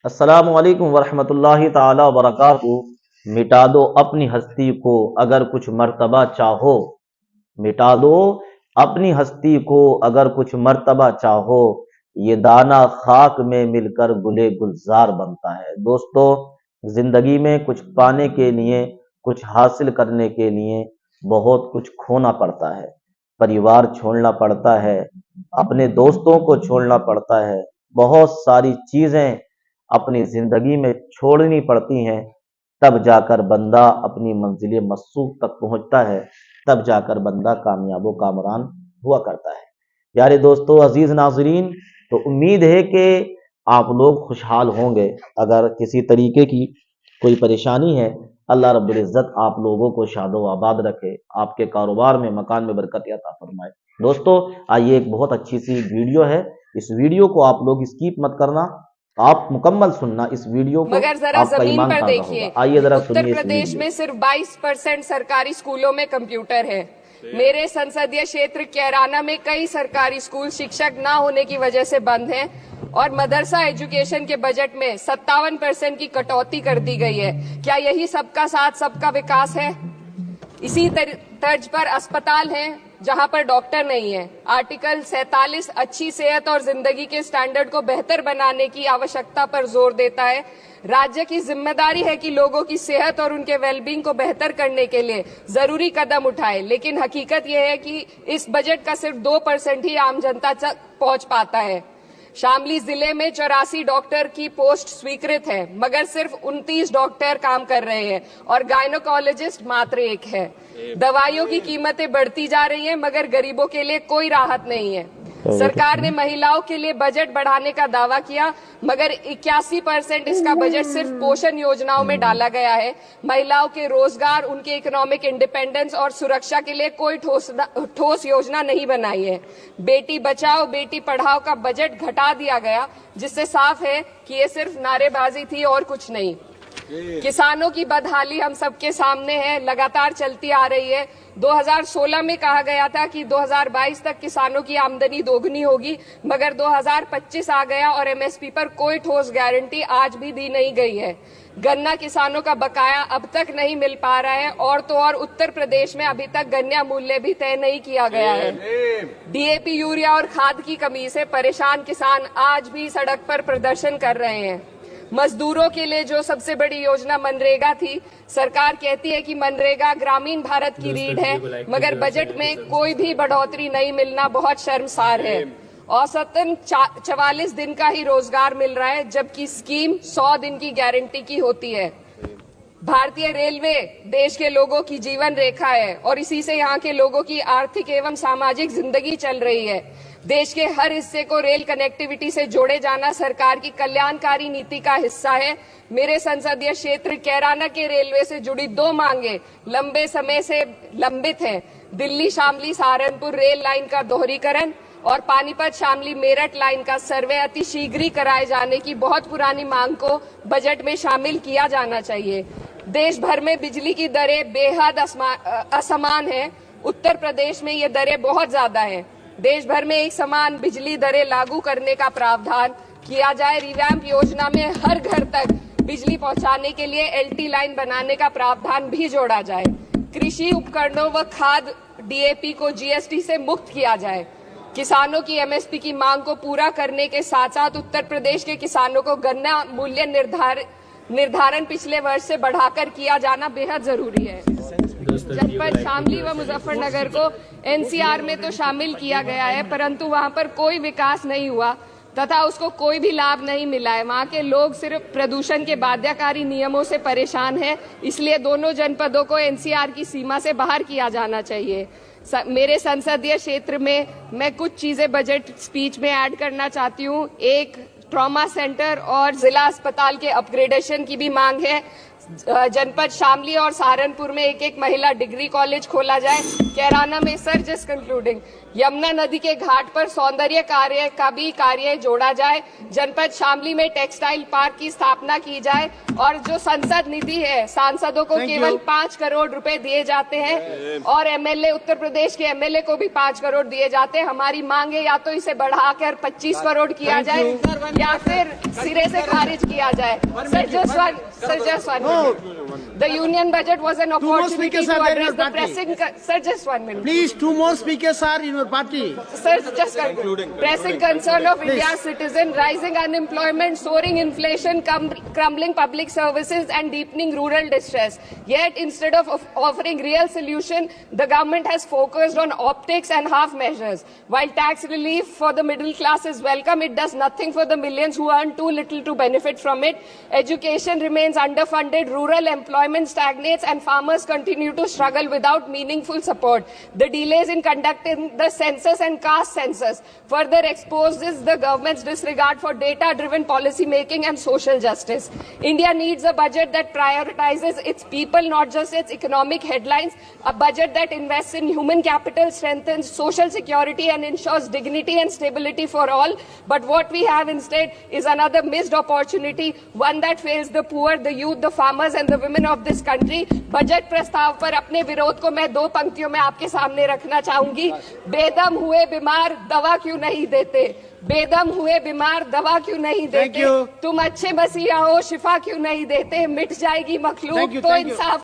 अस्सलामु अलैकुम वरहमतुल्लाहि ताला वबरकातुहू। मिटा दो अपनी हस्ती को अगर कुछ मर्तबा चाहो। मिटा दो अपनी हस्ती को अगर कुछ मर्तबा चाहो। ये दाना खाक में मिलकर गुले गुलजार बनता है। दोस्तों, जिंदगी में कुछ पाने के लिए, कुछ हासिल करने के लिए बहुत कुछ खोना पड़ता है। परिवार छोड़ना पड़ता है, अपने दोस्तों को छोड़ना पड़ता है, बहुत सारी चीजें अपनी जिंदगी में छोड़नी पड़ती हैं। तब जाकर बंदा अपनी मंजिल मकसूद तक पहुंचता है, तब जाकर बंदा कामयाब व कामरान हुआ करता है। प्यारे दोस्तों, अजीज नाजरीन, तो उम्मीद है कि आप लोग खुशहाल होंगे। अगर किसी तरीके की कोई परेशानी है, अल्लाह रब्बुल इज्जत आप लोगों को शादो आबाद रखे, आपके कारोबार में मकान में बरकत अता फरमाए। दोस्तों, आइए, एक बहुत अच्छी सी वीडियो है, इस वीडियो को आप लोग स्किप मत करना, आप मुकम्मल सुनना इस वीडियो को। मगर जरा आपका जमीन ईमान पर ताज़ा देखिए, होगा। आइए जरा उत्तर सुनिए इस प्रदेश वीडियो में सिर्फ 22% सरकारी स्कूलों में कंप्यूटर है। मेरे संसदीय क्षेत्र कैराना में कई सरकारी स्कूल शिक्षक न होने की वजह से बंद हैं और मदरसा एजुकेशन के बजट में 57% की कटौती कर दी गई है। क्या यही सबका साथ सबका विकास है? इसी तर्ज पर अस्पताल हैं जहां पर डॉक्टर नहीं है। आर्टिकल 47 अच्छी सेहत और जिंदगी के स्टैंडर्ड को बेहतर बनाने की आवश्यकता पर जोर देता है। राज्य की जिम्मेदारी है कि लोगों की सेहत और उनके वेलबींग को बेहतर करने के लिए जरूरी कदम उठाए, लेकिन हकीकत यह है कि इस बजट का सिर्फ 2% ही आम जनता तक पहुंच पाता है। शामली जिले में 84 डॉक्टर की पोस्ट स्वीकृत है, मगर सिर्फ 29 डॉक्टर काम कर रहे हैं और गायनोकोलॉजिस्ट मात्र 1 है। दवाइयों की कीमतें बढ़ती जा रही हैं, मगर गरीबों के लिए कोई राहत नहीं है। सरकार ने महिलाओं के लिए बजट बढ़ाने का दावा किया, मगर 81% इसका बजट सिर्फ पोषण योजनाओं में डाला गया है। महिलाओं के रोजगार, उनके इकोनॉमिक इंडिपेंडेंस और सुरक्षा के लिए कोई ठोस योजना नहीं बनाई है। बेटी बचाओ बेटी पढ़ाओ का बजट घटा दिया गया, जिससे साफ है कि ये सिर्फ नारेबाजी थी और कुछ नहीं। किसानों की बदहाली हम सबके सामने है, लगातार चलती आ रही है। 2016 में कहा गया था कि 2022 तक किसानों की आमदनी दोगुनी होगी, मगर 2025 आ गया और एमएसपी पर कोई ठोस गारंटी आज भी दी नहीं गई है। गन्ना किसानों का बकाया अब तक नहीं मिल पा रहा है, और तो और उत्तर प्रदेश में अभी तक गन्ना मूल्य भी तय नहीं किया गया है। डीएपी, यूरिया और खाद की कमी से परेशान किसान आज भी सड़क पर प्रदर्शन कर रहे हैं। मजदूरों के लिए जो सबसे बड़ी योजना मनरेगा थी, सरकार कहती है कि मनरेगा ग्रामीण भारत की रीढ़ है, मगर बजट में कोई भी बढ़ोतरी नहीं मिलना बहुत शर्मसार है। औसतन 44 दिन का ही रोजगार मिल रहा है, जबकि स्कीम 100 दिन की गारंटी की होती है। भारतीय रेलवे देश के लोगों की जीवन रेखा है और इसी से यहाँ के लोगों की आर्थिक एवं सामाजिक जिंदगी चल रही है। देश के हर हिस्से को रेल कनेक्टिविटी से जोड़े जाना सरकार की कल्याणकारी नीति का हिस्सा है। मेरे संसदीय क्षेत्र कैराना के रेलवे से जुड़ी 2 मांगे लंबे समय से लंबित हैं। दिल्ली शामली सहारनपुर रेल लाइन का दोहरीकरण और पानीपत शामली मेरठ लाइन का सर्वे अति शीघ्र ही कराए जाने की बहुत पुरानी मांग को बजट में शामिल किया जाना चाहिए। देश भर में बिजली की दरें बेहद असमान है। उत्तर प्रदेश में ये दरें बहुत ज्यादा हैं। देश भर में एक समान बिजली दरें लागू करने का प्रावधान किया जाए। रिवैम्प योजना में हर घर तक बिजली पहुंचाने के लिए एलटी लाइन बनाने का प्रावधान भी जोड़ा जाए। कृषि उपकरणों व खाद डीएपी को जीएसटी से मुक्त किया जाए। किसानों की एमएसपी की मांग को पूरा करने के साथ साथ उत्तर प्रदेश के किसानों को गन्ना मूल्य निर्धारण पिछले वर्ष से बढ़ाकर किया जाना बेहद जरूरी है। जनपद शामली व मुजफ्फरनगर को एनसीआर में तो शामिल किया गया है, परंतु वहां पर कोई विकास नहीं हुआ तथा उसको कोई भी लाभ नहीं मिला है। वहां के लोग सिर्फ प्रदूषण के बाध्यकारी नियमों से परेशान हैं, इसलिए दोनों जनपदों को एनसीआर की सीमा से बाहर किया जाना चाहिए। मेरे संसदीय क्षेत्र में मैं कुछ चीजें बजट स्पीच में ऐड करना चाहती हूँ। एक, ट्रॉमा सेंटर और जिला अस्पताल के अपग्रेडेशन की भी मांग है। जनपद शामली और सहारनपुर में एक महिला डिग्री कॉलेज खोला जाए। कैराना में सर जस्ट कंक्लूडिंग, यमुना नदी के घाट पर सौंदर्य कार्य का भी कार्य जोड़ा जाए। जनपद शामली में टेक्सटाइल पार्क की स्थापना की जाए और जो संसद निधि है सांसदों को केवल 5 करोड़ रुपए दिए जाते हैं और एमएलए उत्तर प्रदेश के एमएलए को भी 5 करोड़ दिए जाते हैं। हमारी मांग है या तो इसे बढ़ाकर 25 करोड़ किया जाए या फिर सिरे से खारिज किया जाए। Sir just one The union budget was an opportunity to address the pressing. Sir, just 1 minute. Please, 2 more speakers are in your party. Sir, just concluding. Pressing concern of India's citizen, rising unemployment, soaring inflation, crumbling public services, and deepening rural distress. Yet, instead of offering real solution, the government has focused on optics and half measures. While tax relief for the middle class is welcome, it does nothing for the millions who earn too little to benefit from it. Education remains underfunded, rural employment stagnates, and farmers continue to struggle without meaningful support. The delays in conducting the census and caste census further exposes the government's disregard for data-driven policy making and social justice. India needs a budget that prioritizes its people, not just its economic headlines, a budget that invests in human capital, strengthens social security, and ensures dignity and stability for all. But what we have instead is another missed opportunity, one that fails the poor, the youth, the farmers, and the women of this country. Budget प्रस्ताव पर अपने विरोध को मैं 2 पंक्तियों में आपके सामने रखना चाहूंगी। बेदम हुए बीमार दवा क्यों नहीं देते? बेदम हुए बीमार दवा क्यों नहीं देते? तुम अच्छे मसीहा हो, शिफा क्यों नहीं देते? मिट जाएगी मखलूक तो इंसाफ